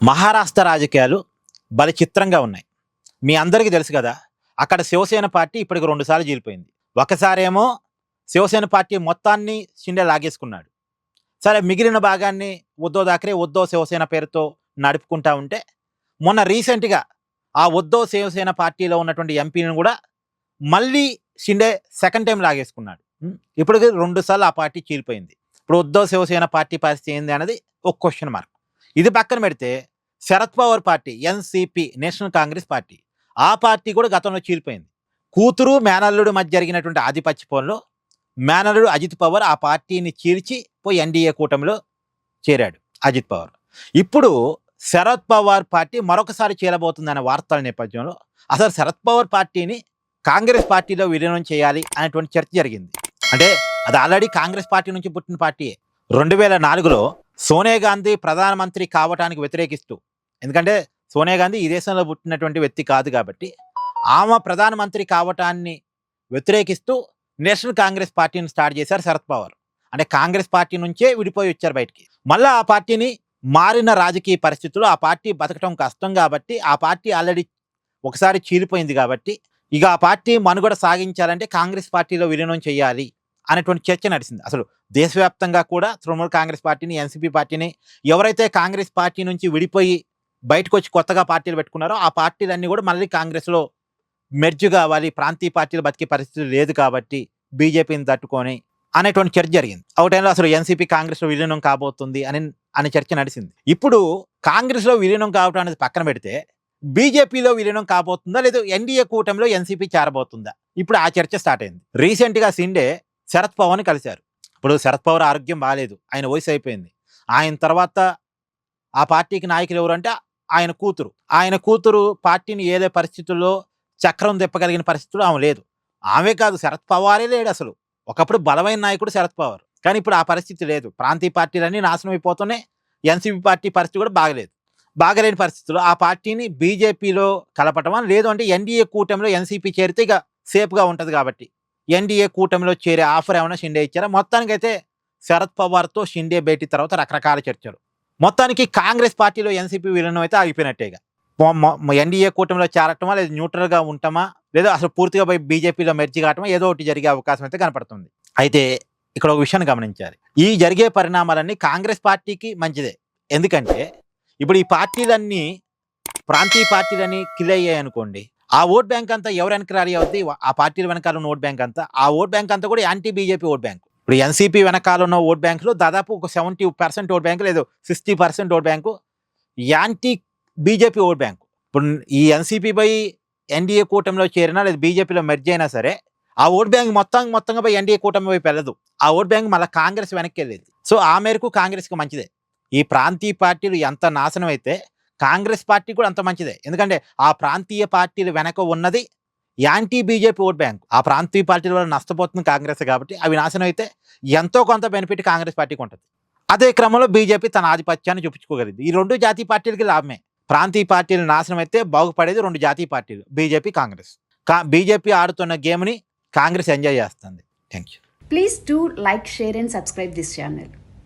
మహారాష్ట్ర రాజకీయాలు బలి చిత్రంగా ఉన్నాయి. మీ అందరికీ తెలుసు కదా, అక్కడ శివసేన పార్టీ ఇప్పటికి 2 సార్లు చీలిపోయింది. ఒకసారేమో శివసేన పార్టీ మొత్తాన్ని షిండే లాగేసుకున్నాడు. సరే, మిగిలిన భాగాన్ని ఉద్ధవ్ థాకరే ఉద్ధవ్ శివసేన పేరుతో నడుపుకుంటా ఉంటే, మొన్న రీసెంట్గా ఆ ఉద్ధవ్ శివసేన పార్టీలో ఉన్నటువంటి ఎంపీలను కూడా మళ్ళీ షిండే సెకండ్ టైం లాగేసుకున్నాడు. ఇప్పటికి 2 సార్లు ఆ పార్టీ చీలిపోయింది. ఇప్పుడు ఉద్ధవ్ శివసేన పార్టీ పరిస్థితి ఏంది అనేది ఒక క్వశ్చన్ మార్క్. ఇది పక్కన పెడితే Sharad Pawar party NCP, national Congress party, ఆ పార్టీ కూడా గతంలో చీలిపోయింది. కూతురు మేనల్లుడు మధ్య జరిగినటువంటి ఆధిపత్య పోరులో మేనల్లుడు అజిత్ పవార్ ఆ పార్టీని చీల్చి పోయి ఎన్డీఏ కూటమిలో చేరాడు అజిత్ పవార్. ఇప్పుడు శరద్ పవార్ పార్టీ మరొకసారి చేరబోతుందనే వార్తల నేపథ్యంలో అసలు శరద్ పవార్ పార్టీని కాంగ్రెస్ పార్టీలో విలీనం చేయాలి అనేటువంటి చర్చ జరిగింది. అంటే అది ఆల్రెడీ కాంగ్రెస్ పార్టీ నుంచి పుట్టిన పార్టీయే. 2004లో సోనియా గాంధీ ప్రధానమంత్రి కావటానికి వ్యతిరేకిస్తూ, ఎందుకంటే సోనియా గాంధీ ఈ దేశంలో పుట్టినటువంటి వ్యక్తి కాదు కాబట్టి ఆమె ప్రధానమంత్రి కావటాన్ని వ్యతిరేకిస్తూ నేషనల్ కాంగ్రెస్ పార్టీని స్టార్ట్ చేశారు శరద్ పవార్. అంటే కాంగ్రెస్ పార్టీ నుంచే విడిపోయి వచ్చారు బయటికి. మళ్ళీ ఆ పార్టీని మారిన రాజకీయ పరిస్థితుల్లో ఆ పార్టీ బతకటం కష్టం కాబట్టి, ఆ పార్టీ ఆల్రెడీ ఒకసారి చీలిపోయింది కాబట్టి, ఇక ఆ పార్టీ మనుగడ సాగించాలంటే కాంగ్రెస్ పార్టీలో విలీనం చేయాలి అనేటువంటి చర్చ నడిచింది. అసలు దేశవ్యాప్తంగా కూడా తృణమూల్ కాంగ్రెస్ పార్టీని, ఎన్సీపీ పార్టీని, ఎవరైతే కాంగ్రెస్ పార్టీ నుంచి విడిపోయి బయటకు వచ్చి కొత్తగా పార్టీలు పెట్టుకున్నారో ఆ పార్టీలన్నీ కూడా మళ్ళీ కాంగ్రెస్లో మెర్జ్ కావాలి, ప్రాంతీయ పార్టీలు బతికే పరిస్థితి లేదు కాబట్టి బీజేపీని తట్టుకొని అనేటువంటి చర్చ జరిగింది. ఒక టైంలో అసలు ఎన్సీపీ కాంగ్రెస్లో విలీనం కాబోతుంది అనే చర్చ నడిచింది. ఇప్పుడు కాంగ్రెస్లో విలీనం కావటం అనేది పక్కన పెడితే బీజేపీలో విలీనం కాబోతుందా, లేదా ఎన్డీఏ కూటమిలో ఎన్సీపీ చేరబోతుందా, ఇప్పుడు ఆ చర్చ స్టార్ట్ అయింది. రీసెంట్గా షిండే శరద్ పవార్ని కలిశారు. ఇప్పుడు శరద్ పవార్ ఆరోగ్యం బాగాలేదు, ఆయన వయసు అయిపోయింది. ఆయన తర్వాత ఆ పార్టీకి నాయకులు ఎవరంటే ఆయన కూతురు పార్టీని ఏదే పరిస్థితుల్లో చక్రం తిప్పగలిగిన పరిస్థితుల్లో ఆమె లేదు. ఆమె కాదు, శరద్ పవారే లేడు అసలు. ఒకప్పుడు బలమైన నాయకుడు శరద్ పవార్, కానీ ఇప్పుడు ఆ పరిస్థితి లేదు. ప్రాంతీయ పార్టీలన్నీ నాశనం అయిపోతున్నాయి. ఎన్సీపీ పార్టీ పరిస్థితి కూడా బాగలేని పరిస్థితుల్లో ఆ పార్టీని బీజేపీలో కలపటమా, లేదు అంటే ఎన్డీఏ కూటమిలో ఎన్సీపీ చేరితే ఇక సేఫ్గా ఉంటుంది కాబట్టి ఎన్డీఏ కూటమిలో చేరే ఆఫర్ ఏమైనా షిండే ఇచ్చారా? మొత్తానికైతే శరద్ పవార్తో షిండే భేటీ తర్వాత రకరకాల చర్చలు. మొత్తానికి కాంగ్రెస్ పార్టీలో ఎన్సీపీ విలీనం అయితే ఆగిపోయినట్టేగా. ఎన్డీఏ కూటమిలో చేరటమా, లేదా న్యూట్రల్గా ఉంటామా, లేదా అసలు పూర్తిగా పోయి బీజేపీలో మెర్జి కావటమా, ఏదో ఒకటి జరిగే అవకాశం అయితే కనపడుతుంది. అయితే ఇక్కడ ఒక విషయాన్ని గమనించాలి. ఈ జరిగే పరిణామాలన్నీ కాంగ్రెస్ పార్టీకి మంచిదే. ఎందుకంటే ఇప్పుడు ఈ పార్టీలన్నీ ప్రాంతీయ పార్టీలన్నీ కిల్ అయ్యాయి అనుకోండి, ఆ ఓట్ బ్యాంక్ అంతా ఎవరు వెనక ర్యాలీ అవుద్ది? ఆ పార్టీల వెనకాల ఉన్న ఓట్ బ్యాంక్ అంతా, ఆ ఓట్ బ్యాంక్ అంతా కూడా యాంటీ బీజేపీ ఓట్ బ్యాంక్. ఇప్పుడు ఎన్సీపీ వెనకాల ఉన్న ఓట్ బ్యాంకులో దాదాపు ఒక 70% ఓట్ బ్యాంకు, లేదు 60% vote bank anti BJP vote bank. ఇప్పుడు ఈ ఎన్సీపీ పోయి ఎన్డీఏ కూటమిలో చేరినా, లేదా బీజేపీలో మెర్జ్ అయినా సరే, ఆ ఓట్ బ్యాంక్ మొత్తంగా పోయి ఎన్డీఏ కూటమి వైపు వెళ్ళదు. ఆ ఓట్ బ్యాంక్ మళ్ళీ కాంగ్రెస్ వెనక్కి వెళ్ళేది. సో ఆ మేరకు కాంగ్రెస్కి మంచిదే. ఈ ప్రాంతీయ పార్టీలు ఎంత నాశనం అయితే కాంగ్రెస్ పార్టీ కూడా అంత మంచిదే. ఎందుకంటే ఆ ప్రాంతీయ పార్టీలు వెనక ఉన్నది యాంటీ బీజేపీ ఓట్ బ్యాంక్. ఆ ప్రాంతీయ పార్టీల వల్ల నష్టపోతుంది కాంగ్రెస్ కాబట్టి అవి నాశనం అయితే ఎంతో కొంత బెనిఫిట్ కాంగ్రెస్ పార్టీకి ఉంటుంది. అదే క్రమంలో బీజేపీ తన ఆధిపత్యాన్ని చూపించుకోగలిగింది. ఈ 2 జాతీయ పార్టీలకి లాభమే. ప్రాంతీయ పార్టీలు నాశనం అయితే బాగుపడేది 2 జాతీయ పార్టీలు, బీజేపీ, కాంగ్రెస్. బీజేపీ ఆడుతున్న గేమ్ని కాంగ్రెస్ ఎంజాయ్ చేస్తుంది. Thank you. Please do like, share and subscribe this channel.